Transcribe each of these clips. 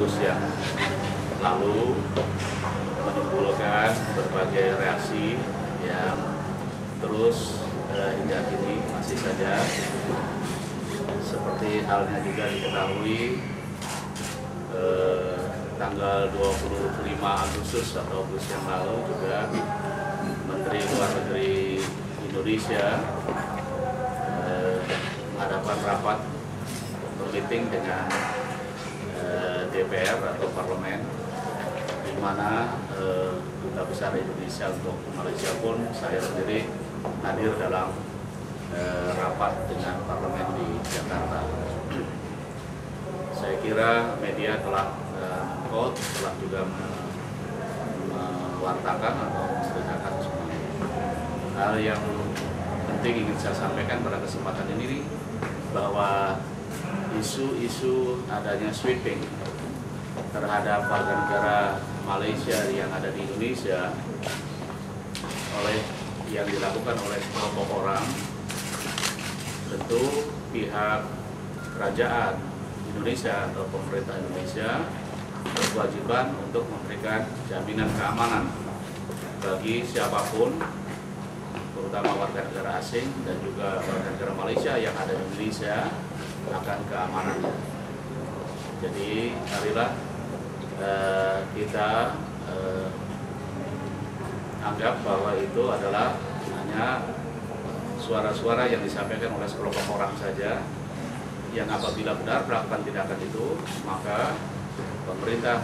Agustus yang lalu menimbulkan berbagai reaksi yang terus hingga kini masih saja. Seperti halnya juga diketahui tanggal 25 Agustus atau Agustus yang lalu juga Menteri Luar Negeri Indonesia mengadakan rapat meeting dengan DPR atau Parlemen, di mana Duta Besar Indonesia untuk Malaysia pun saya sendiri hadir dalam rapat dengan Parlemen di Jakarta. Saya kira media telah telah juga mewartakan atau menceritakan semuanya. Hal yang penting ingin saya sampaikan pada kesempatan ini bahwa isu-isu adanya sweeping terhadap warga negara Malaysia yang ada di Indonesia yang dilakukan oleh sekelompok orang, tentu pihak kerajaan Indonesia atau pemerintah Indonesia berkewajiban untuk memberikan jaminan keamanan bagi siapapun, terutama warga negara asing dan juga warga negara Malaysia yang ada di Indonesia, akan keamanannya. Jadi marilah kita anggap bahwa itu adalah hanya suara-suara yang disampaikan oleh sekelompok orang saja, yang apabila benar melakukan tindakan itu, maka pemerintah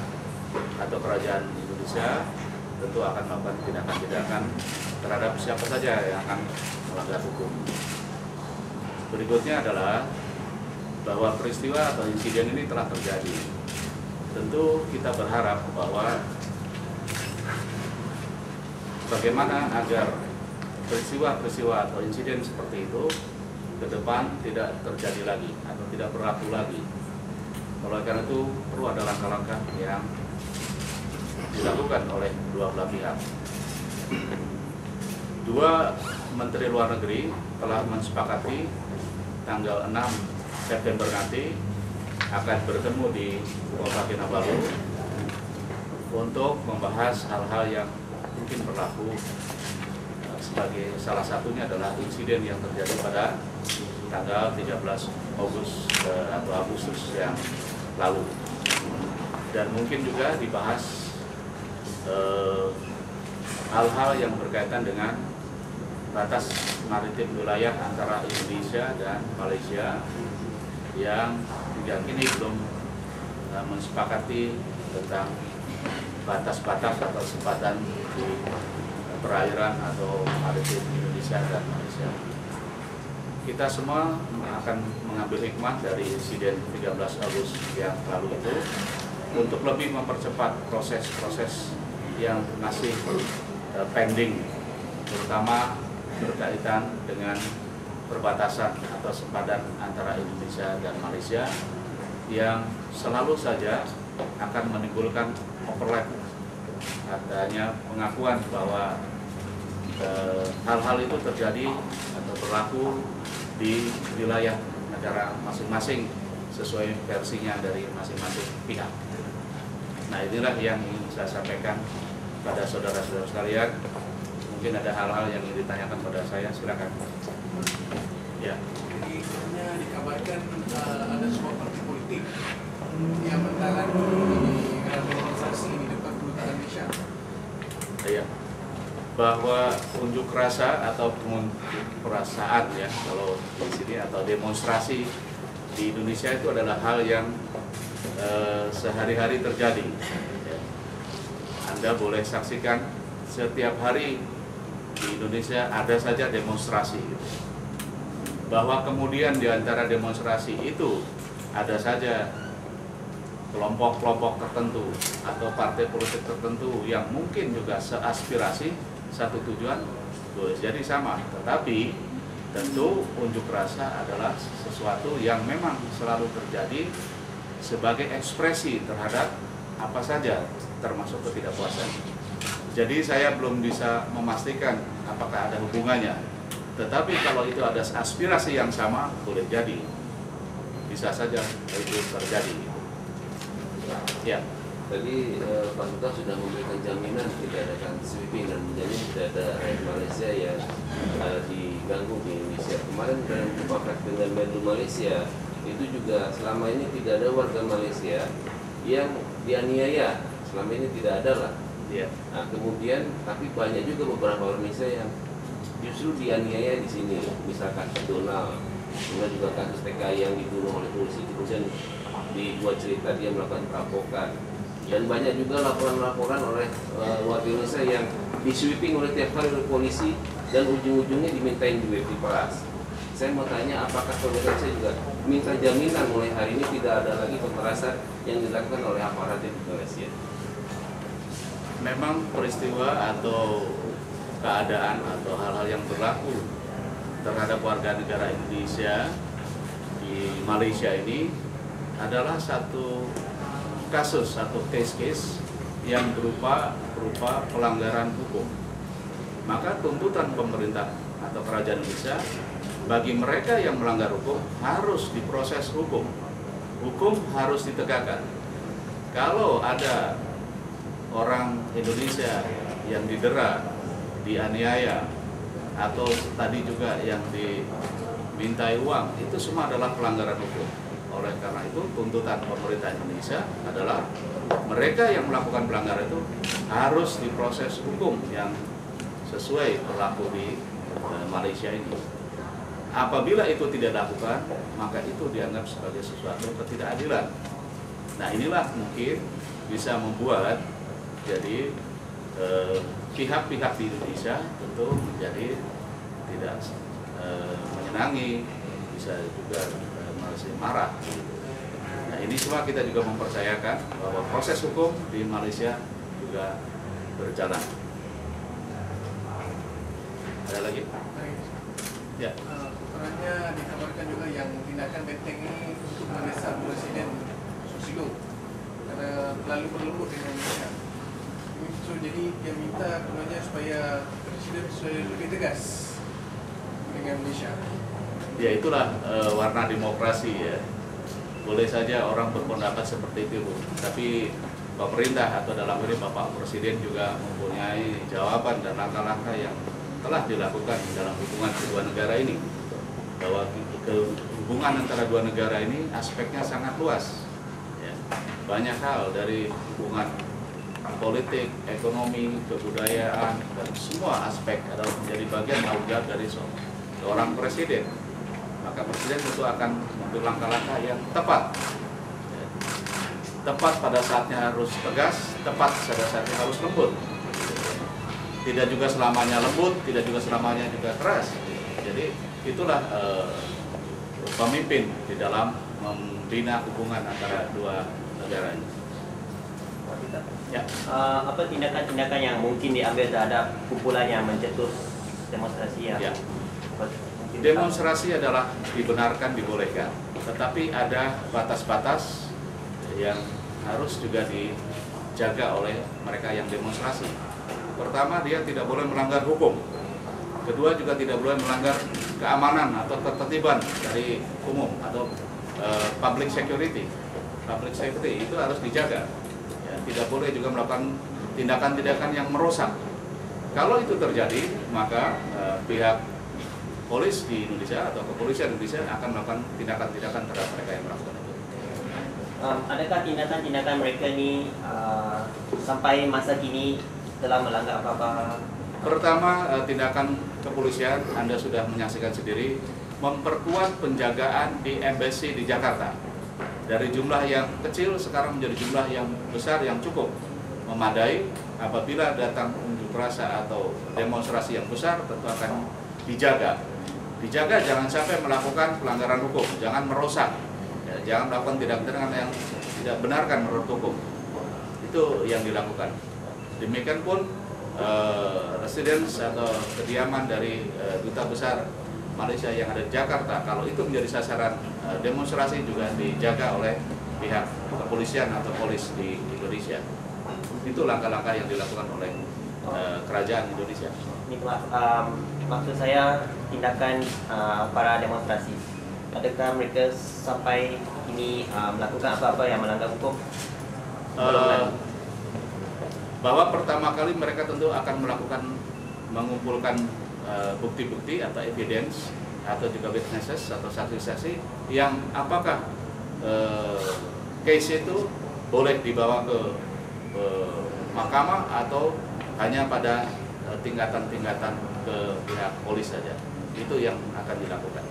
atau kerajaan Indonesia tentu akan melakukan tindakan-tindakan terhadap siapa saja yang akan melanggar hukum. Berikutnya adalah bahwa peristiwa atau insiden ini telah terjadi. Tentu kita berharap bahwa bagaimana agar peristiwa-peristiwa atau insiden seperti itu ke depan tidak terjadi lagi atau tidak berlaku lagi. Oleh karena itu perlu ada langkah-langkah yang dilakukan oleh dua belah pihak. Dua Menteri Luar Negeri telah mensepakati tanggal 6 September nanti akan bertemu di Kota Kinabalu untuk membahas hal-hal yang mungkin berlaku. Sebagai salah satunya adalah insiden yang terjadi pada tanggal 13 Agustus yang lalu, dan mungkin juga dibahas hal-hal yang berkaitan dengan batas maritim wilayah antara Indonesia dan Malaysia yang hingga kini belum mensepakati tentang batas-batas atau sempadan di perairan atau maritim Indonesia dan Malaysia. Kita semua akan mengambil hikmah dari insiden 13 Agustus yang lalu itu untuk lebih mempercepat proses-proses yang masih pending, terutama berkaitan dengan perbatasan atau sempadan antara Indonesia dan Malaysia yang selalu saja akan menimbulkan overlap, adanya pengakuan bahwa hal-hal itu terjadi atau berlaku di wilayah negara masing-masing sesuai versinya dari masing-masing pihak. Nah, inilah yang ingin saya sampaikan pada saudara-saudara sekalian. Mungkin ada hal-hal yang ingin ditanyakan pada saya, silakan. Ya. Jadi sebenarnya dikabarkan ada sebuah partai politik yang menangani demonstrasi di depan kedutaan Malaysia. Ya. Bahwa unjuk rasa atau perasaan ya kalau di sini atau demonstrasi di Indonesia itu adalah hal yang sehari-hari terjadi. Anda boleh saksikan setiap hari di Indonesia ada saja demonstrasi. Bahwa kemudian di antara demonstrasi itu ada saja kelompok-kelompok tertentu atau partai politik tertentu yang mungkin juga seaspirasi satu tujuan boleh jadi sama, tetapi tentu unjuk rasa adalah sesuatu yang memang selalu terjadi sebagai ekspresi terhadap apa saja, termasuk ketidakpuasan. Jadi saya belum bisa memastikan apakah ada hubungannya, tetapi kalau itu ada aspirasi yang sama boleh jadi, bisa saja itu terjadi. Ya. Tadi Pak Duta sudah memberikan jaminan tidak ada akan sweeping dan menjamin tidak ada rakyat Malaysia yang diganggu di Indonesia. Kemarin dalam mufakat dengan Menlu Malaysia itu juga selama ini tidak ada warga Malaysia yang dianiaya, selama ini tidak ada lah. Ya. Nah, kemudian tapi banyak juga beberapa orang Indonesia yang justru dianiaya di sini, misalkan Donald, kemudian juga kasus TKI yang dibunuh oleh polisi, kemudian dibuat cerita dia melakukan perampokan, dan banyak juga laporan-laporan oleh warga Indonesia yang disweeping oleh tiap kali oleh polisi dan ujung-ujungnya dimintain duit di peras. Saya mau tanya, apakah pemerintah saya juga minta jaminan mulai hari ini tidak ada lagi pemerasan yang dilakukan oleh aparat di Malaysia? Memang peristiwa atau keadaan atau hal-hal yang berlaku terhadap warga negara Indonesia di Malaysia ini adalah satu kasus atau case-case yang berupa pelanggaran hukum. Maka tuntutan pemerintah atau kerajaan Indonesia bagi mereka yang melanggar hukum harus diproses hukum. Hukum harus ditegakkan. Kalau ada orang Indonesia yang didera, dianiaya, atau tadi juga yang dimintai uang, itu semua adalah pelanggaran hukum. Oleh karena itu, tuntutan pemerintah Indonesia adalah mereka yang melakukan pelanggaran itu harus diproses hukum yang sesuai berlaku di Malaysia ini. Apabila itu tidak dilakukan, maka itu dianggap sebagai sesuatu ketidakadilan. Nah, inilah mungkin bisa membuat jadi pihak-pihak di Indonesia tentu menjadi tidak menyenangi, bisa juga masih marah. Nah, ini semua kita juga mempercayakan bahwa proses hukum di Malaysia juga berjalan. Ada lagi? Ya. Perannya dikabarkan juga yang tindakan benteng ini untuk mendesak Presiden Susilo karena terlalu berlembut dengan Indonesia. So, jadi dia minta kemudian supaya Presiden lebih tegas dengan Malaysia. Ya, itulah warna demokrasi ya. Boleh saja orang berpendapat seperti itu, tapi pemerintah atau dalam ini Bapak Presiden juga mempunyai jawaban dan langkah-langkah yang telah dilakukan dalam hubungan kedua negara ini. Bahwa hubungan antara dua negara ini aspeknya sangat luas. Ya. Banyak hal dari hubungan politik, ekonomi, kebudayaan, dan semua aspek adalah menjadi bagian tanggung jawab dari seorang presiden. Maka presiden tentu akan mengambil langkah-langkah yang tepat. Ya. Tepat pada saatnya harus tegas, tepat pada saatnya harus lembut. Tidak juga selamanya lembut, tidak juga selamanya juga keras. Jadi itulah pemimpin di dalam membina hubungan antara dua negara ini. Ya. Apa tindakan-tindakan yang mungkin diambil terhadap kumpulan yang mencetus demonstrasi yang Ya. Demonstrasi adalah dibenarkan, dibolehkan, tetapi ada batas-batas yang harus juga dijaga oleh mereka yang demonstrasi. Pertama, dia tidak boleh melanggar hukum. Kedua, juga tidak boleh melanggar keamanan atau ketertiban dari umum atau public security. Public safety itu harus dijaga. Ya, tidak boleh juga melakukan tindakan-tindakan yang merusak. Kalau itu terjadi, maka pihak polis di Indonesia atau kepolisian Indonesia akan melakukan tindakan-tindakan terhadap mereka yang melakukan itu. Adakah tindakan-tindakan mereka ini sampai masa kini telah melanggar apa-apa? Pertama, tindakan kepolisian Anda sudah menyaksikan sendiri, memperkuat penjagaan di embassy di Jakarta. Dari jumlah yang kecil sekarang menjadi jumlah yang besar yang cukup memadai. Apabila datang unjuk rasa atau demonstrasi yang besar, tentu akan dijaga. Dijaga jangan sampai melakukan pelanggaran hukum, jangan merusak, ya, jangan melakukan tindakan yang tidak benarkan menurut hukum. Itu yang dilakukan. Demikian pun residence atau kediaman dari Duta Besar Malaysia yang ada di Jakarta, kalau itu menjadi sasaran demonstrasi juga dijaga oleh pihak kepolisian atau polis di Indonesia. Itu langkah-langkah yang dilakukan oleh kerajaan Indonesia. Ini maksud saya tindakan para demonstrasi. Adakah mereka sampai ini melakukan apa-apa yang melanggar hukum? Bahwa pertama kali mereka tentu akan mengumpulkan bukti-bukti atau evidence atau juga witnesses atau saksi-saksi yang apakah case itu boleh dibawa ke mahkamah atau hanya pada tingkatan-tingkatan ke pihak polis saja. Itu yang akan dilakukan.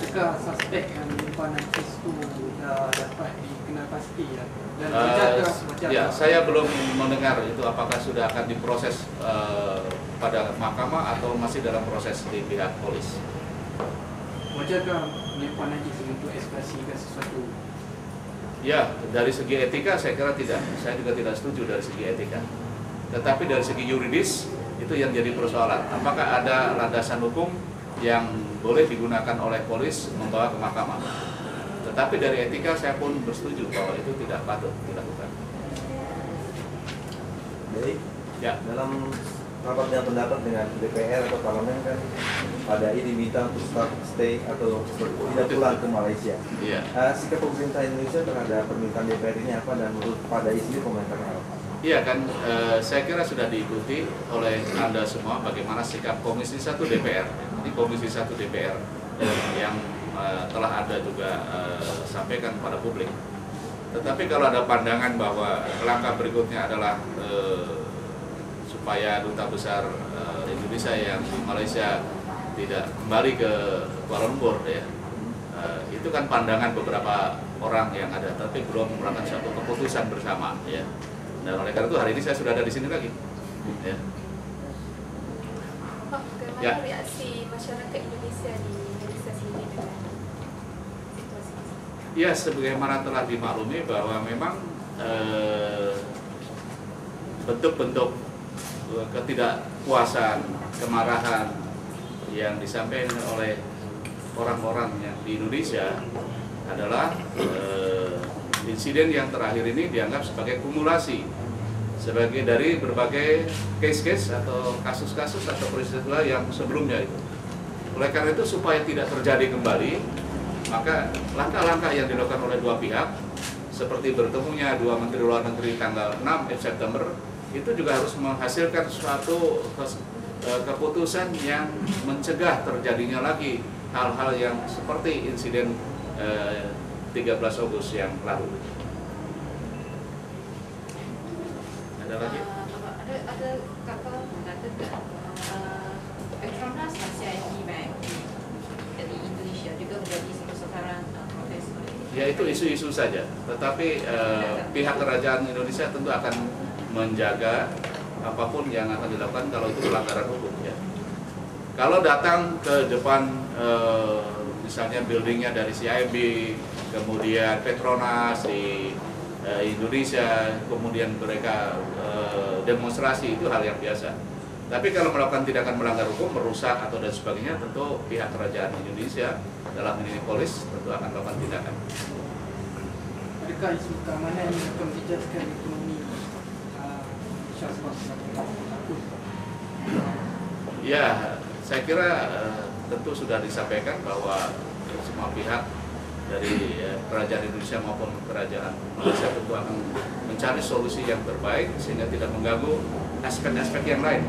Jika suspek yang menyimpan najis itu dapat dikenal pasti ya, dan ya, saya belum mendengar itu apakah sudah akan diproses pada mahkamah atau masih dalam proses di pihak polis. Wajarkah menyimpan najis untuk ekspresikan sesuatu? Ya, dari segi etika saya kira tidak. Saya juga tidak setuju dari segi etika. Tetapi dari segi yuridis itu yang jadi persoalan. Apakah ada landasan hukum yang boleh digunakan oleh polis membawa ke mahkamah? Tetapi dari etika saya pun bersetuju bahwa itu tidak patut dilakukan. Jadi, Ya, dalam rapatnya pendapat dengan DPR atau parlemen kan pada ini diminta untuk stay atau tidak pulang ke Malaysia. iya. Sikap pemerintah Indonesia terhadap permintaan DPR ini apa, dan menurut pada isi komentarnya apa? Iya kan, saya kira sudah diikuti oleh Anda semua bagaimana sikap Komisi 1 DPR. Ini Komisi 1 DPR yang telah Anda juga sampaikan kepada publik. Tetapi kalau ada pandangan bahwa langkah berikutnya adalah supaya Duta Besar Indonesia yang di Malaysia tidak kembali ke Kuala Lumpur, ya, itu kan pandangan beberapa orang yang ada, tapi belum melakukan suatu keputusan bersama, ya. Dan oleh karena itu hari ini saya sudah ada di sini lagi. Ya. Pak, bagaimana Ya. reaksi masyarakat Indonesia di Indonesia sendiri dengan situasi ini? Ya, sebagaimana telah dimaklumi bahwa memang bentuk-bentuk ketidakpuasan, kemarahan yang disampaikan oleh orang-orang yang di Indonesia adalah insiden yang terakhir ini dianggap sebagai kumulasi sebagai dari berbagai case-case atau kasus-kasus atau peristiwa yang sebelumnya itu. Oleh karena itu supaya tidak terjadi kembali, maka langkah-langkah yang dilakukan oleh dua pihak seperti bertemunya dua menteri luar negeri tanggal 6 September itu juga harus menghasilkan suatu keputusan yang mencegah terjadinya lagi hal-hal yang seperti insiden 13 Agustus yang lalu. Ada lagi? Ada kakak mengatakan Petronas CIMB Bank dari Indonesia juga menjadi sasaran protes. Ya, itu isu-isu saja. Tetapi pihak kerajaan Indonesia tentu akan menjaga apapun yang akan dilakukan kalau itu pelanggaran hukum, ya. Kalau datang ke depan misalnya buildingnya dari CIMB, kemudian Petronas di Indonesia, kemudian mereka demonstrasi, itu hal yang biasa. Tapi kalau melakukan tindakan melanggar hukum, merusak atau dan sebagainya, tentu pihak kerajaan Indonesia dalam ini polis tentu akan melakukan tindakan. Adakah isu keamanan yang akan menjejaskan ekonomi Ya, saya kira tentu sudah disampaikan bahwa semua pihak dari kerajaan Indonesia maupun kerajaan Malaysia tentu akan mencari solusi yang terbaik sehingga tidak mengganggu aspek-aspek yang lain.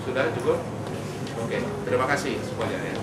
Sudah cukup? Oke, terima kasih semuanya, ya.